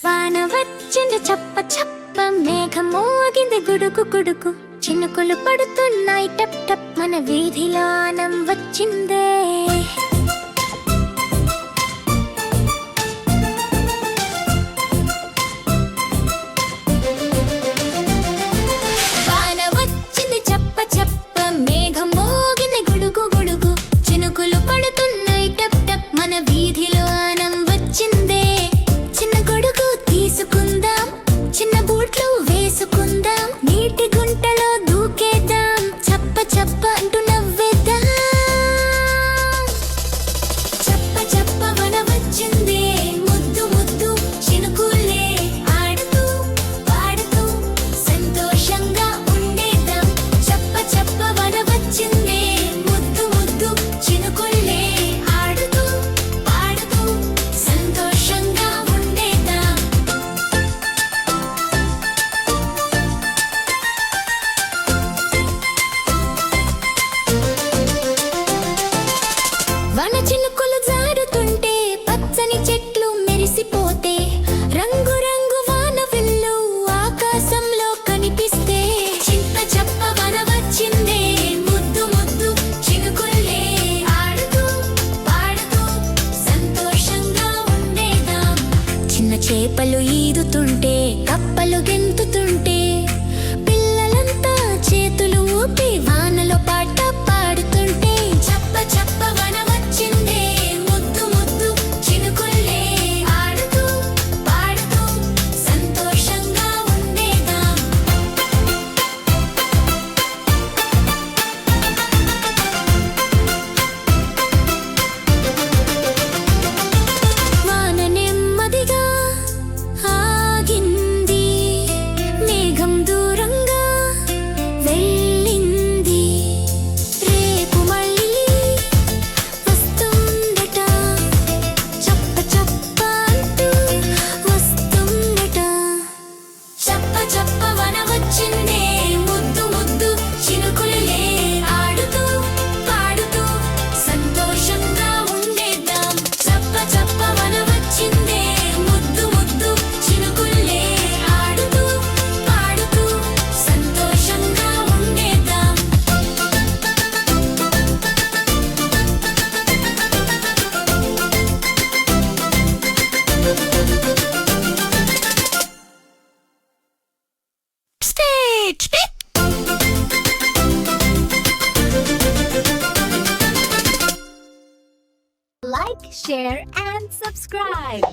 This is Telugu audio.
వాన వచ్చింది చప్ప చప్ప, మేఘం మోగింది గుడుకు గుడుకు, చినుకులు పడుతున్నాయి టప్ టప్, మన వీధిలో ఆనం వచ్చిందే. వాన వచ్చింది చప్ప చప్ప, మేఘం మోగింది గుడుకు గుడుకు, చినుకులు పడుతున్నాయి టప్ టప్, మన వీధిలో ఆనం వచ్చిందే. చిన్న గొడుగు తీసుకుందాం, చిన్న బూట్లు వేసుకుందాం, నీటి గుంటలో దూకేద్దాం, చప్ప చప్ప అంటూ నవ్వేద్దాం. చప్ప చప్ప వన వచ్చిందే, ముద్దు ముద్దు చినుకులే, ఆడుతూ పాడుతూ సంతోషంగా ఉండేద్దాం. చప్ప చప్ప వన వచ్చిందే, ముద్దు ముద్దు చినుకులే, ఆడుతూ పాడుతూ సంతోషంగా ఉండేద్దాం. వన చినుకులు జారుతుంటే, పచ్చని చెట్లు మెరిసిపోతే, రంగు రంగు వాన విల్లు ఆకాశంలో కనిపిస్తే, చింత చప్ప వన వచ్చిందే, ముద్దు ముద్దు చినుకుల్లే, ఆడుతూ పాడుతూ సంతోషంగా ఉండేదాం. చిన్న చేపలు ఈదుతుంటే, కప్పలు గెంతుతుంటే, పిల్లలంతా చేతులు ఊపి వానలో పాట పాడుతుంటే, చప్ప చప్ప వన వచ్చిందే, ముద్దు ముద్దు చినుకుల్లే, ఆడుతూ పాడుతూ సంతోషంగా ఉండేదాం. వాన నెమ్మదిగా ఆగింది, మేఘం దూరంగా వెళ్ళింది, రేపు మళ్ళీ వస్తుందట, చప్ప చప్ప అంటూ వస్తుందట. చప్ప చప్ప వన వచ్చిందే, ముద్దు ముద్దు చినుకులే, ఆడుతూ పాడుతూ సంతోషంగా ఉండేద్దాం. చప్ప చప్ప వన వచ్చిందే, ముద్దు ముద్దు చినుకులే, ఆడుతూ పాడుతూ సంతోషంగా ఉండేద్దాం. Stage. Like, share, and subscribe.